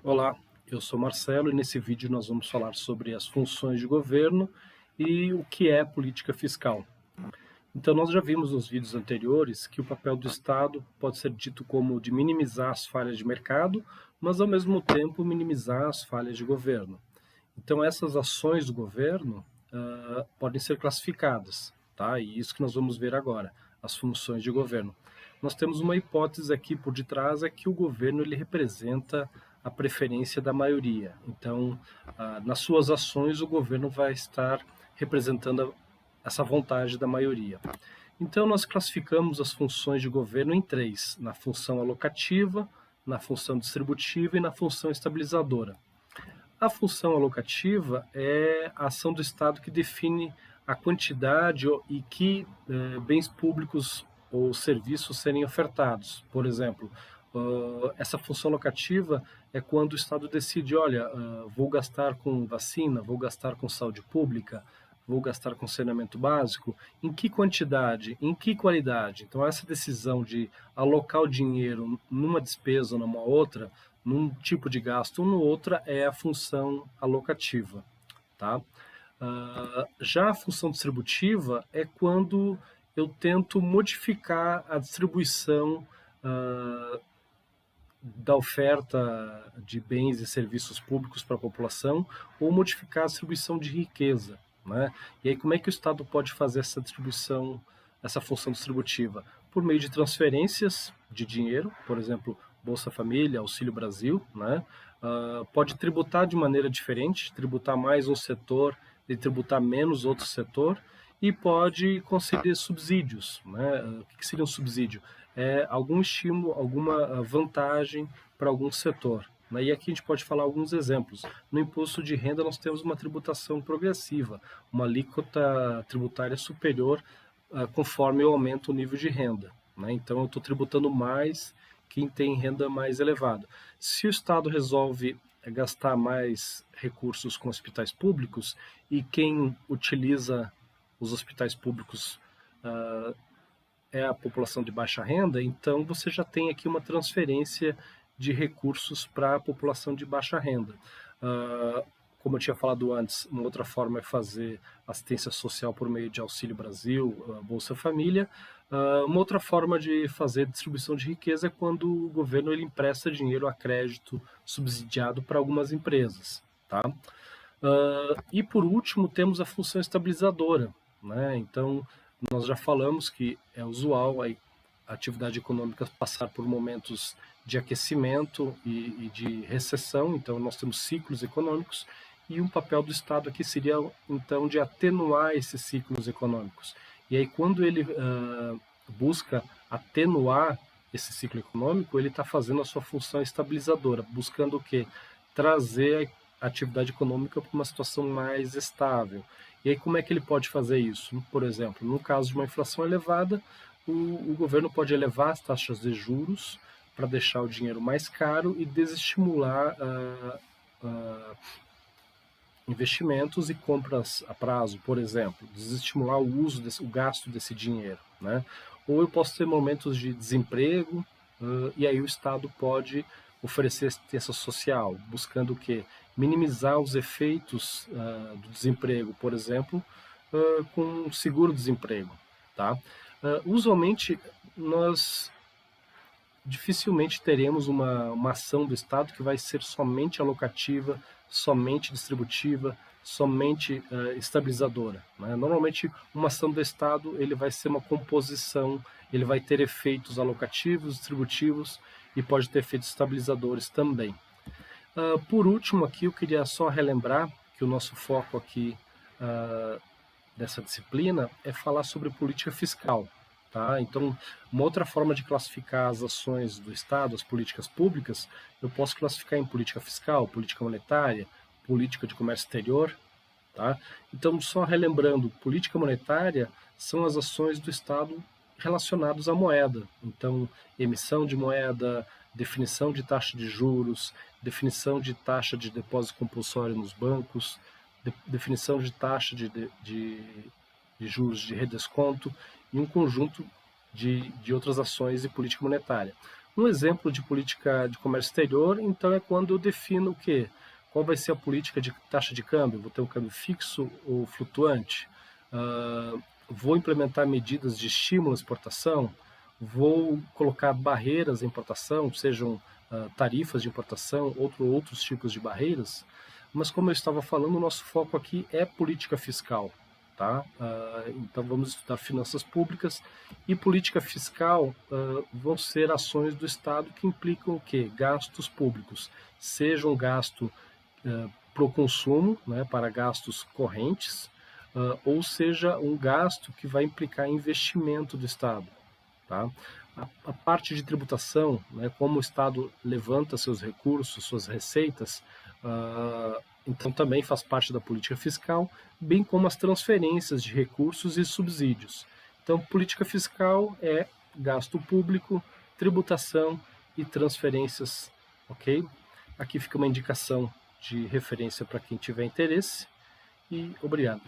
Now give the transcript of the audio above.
Olá, eu sou Marcelo e nesse vídeo nós vamos falar sobre as funções de governo e o que é política fiscal. Então, nós já vimos nos vídeos anteriores que o papel do Estado pode ser dito como de minimizar as falhas de mercado, mas ao mesmo tempo minimizar as falhas de governo. Então, essas ações do governo podem ser classificadas, tá? E isso que nós vamos ver agora, as funções de governo. Nós temos uma hipótese aqui por detrás, é que o governo ele representa a preferência da maioria. Então, nas suas ações, o governo vai estar representando essa vontade da maioria. Então, nós classificamos as funções de governo em três: na função alocativa, na função distributiva e na função estabilizadora. A função alocativa é a ação do Estado que define a quantidade e que bens públicos ou serviços serem ofertados. Por exemplo, essa função alocativa é quando o Estado decide, olha, vou gastar com vacina, vou gastar com saúde pública, vou gastar com saneamento básico, em que quantidade, em que qualidade. Então, essa decisão de alocar o dinheiro numa despesa ou numa outra, num tipo de gasto ou no outra, é a função alocativa. Tá? Já a função distributiva é quando eu tento modificar a distribuição da oferta de bens e serviços públicos para a população ou modificar a distribuição de riqueza. Né? E aí como é que o Estado pode fazer essa distribuição, essa função distributiva? Por meio de transferências de dinheiro, por exemplo, Bolsa Família, Auxílio Brasil, né? Pode tributar de maneira diferente, tributar mais um setor e tributar menos outro setor, e pode conceder subsídios. Né? O que seria um subsídio? É algum estímulo, alguma vantagem para algum setor. Né? E aqui a gente pode falar alguns exemplos. No imposto de renda nós temos uma tributação progressiva, uma alíquota tributária superior conforme eu aumento o nível de renda. Né? Então eu estou tributando mais quem tem renda mais elevada. Se o Estado resolve gastar mais recursos com hospitais públicos e quem utiliza os hospitais públicos é a população de baixa renda, então você já tem aqui uma transferência de recursos para a população de baixa renda. Como eu tinha falado antes, uma outra forma é fazer assistência social por meio de Auxílio Brasil, Bolsa Família. Uma outra forma de fazer distribuição de riqueza é quando o governo ele empresta dinheiro a crédito subsidiado para algumas empresas. Tá? E por último, temos a função estabilizadora. Né? Então, nós já falamos que é usual a atividade econômica passar por momentos de aquecimento e de recessão, então nós temos ciclos econômicos, e um papel do Estado aqui seria, então, de atenuar esses ciclos econômicos. E aí, quando ele busca atenuar esse ciclo econômico, ele está fazendo a sua função estabilizadora, buscando o quê? Trazer a atividade econômica para uma situação mais estável. E aí como é que ele pode fazer isso? Por exemplo, no caso de uma inflação elevada, o governo pode elevar as taxas de juros para deixar o dinheiro mais caro e desestimular investimentos e compras a prazo, por exemplo, desestimular o uso, o gasto desse dinheiro. Né? Ou eu posso ter momentos de desemprego e aí o Estado pode oferecer assistência social, buscando o quê? Minimizar os efeitos do desemprego, por exemplo, com seguro-desemprego. Tá? Usualmente, nós dificilmente teremos uma ação do Estado que vai ser somente alocativa, somente distributiva, somente estabilizadora. Né? Normalmente, uma ação do Estado ele vai ser uma composição, ele vai ter efeitos alocativos, distributivos e pode ter efeitos estabilizadores também. Por último, aqui eu queria só relembrar que o nosso foco aqui dessa disciplina é falar sobre política fiscal. Tá? Então, uma outra forma de classificar as ações do Estado, as políticas públicas, eu posso classificar em política fiscal, política monetária, política de comércio exterior. Tá? Então, só relembrando, política monetária são as ações do Estado relacionadas à moeda. Então, emissão de moeda, definição de taxa de juros, definição de taxa de depósito compulsório nos bancos, definição de taxa de juros de redesconto e um conjunto de outras ações de política monetária. Um exemplo de política de comércio exterior, então, é quando eu defino o quê? Qual vai ser a política de taxa de câmbio? Vou ter um câmbio fixo ou flutuante? Vou implementar medidas de estímulo à exportação? Vou colocar barreiras à importação, sejam tarifas de importação, outros tipos de barreiras? Mas, como eu estava falando, o nosso foco aqui é política fiscal. Tá? Então, vamos estudar finanças públicas e política fiscal vão ser ações do Estado que implicam o quê? Gastos públicos, seja um gasto para o consumo, né, para gastos correntes, ou seja um gasto que vai implicar investimento do Estado. Tá? A parte de tributação, né, como o Estado levanta seus recursos, suas receitas, então também faz parte da política fiscal, bem como as transferências de recursos e subsídios. Então, política fiscal é gasto público, tributação e transferências, ok? Aqui fica uma indicação de referência para quem tiver interesse e obrigado.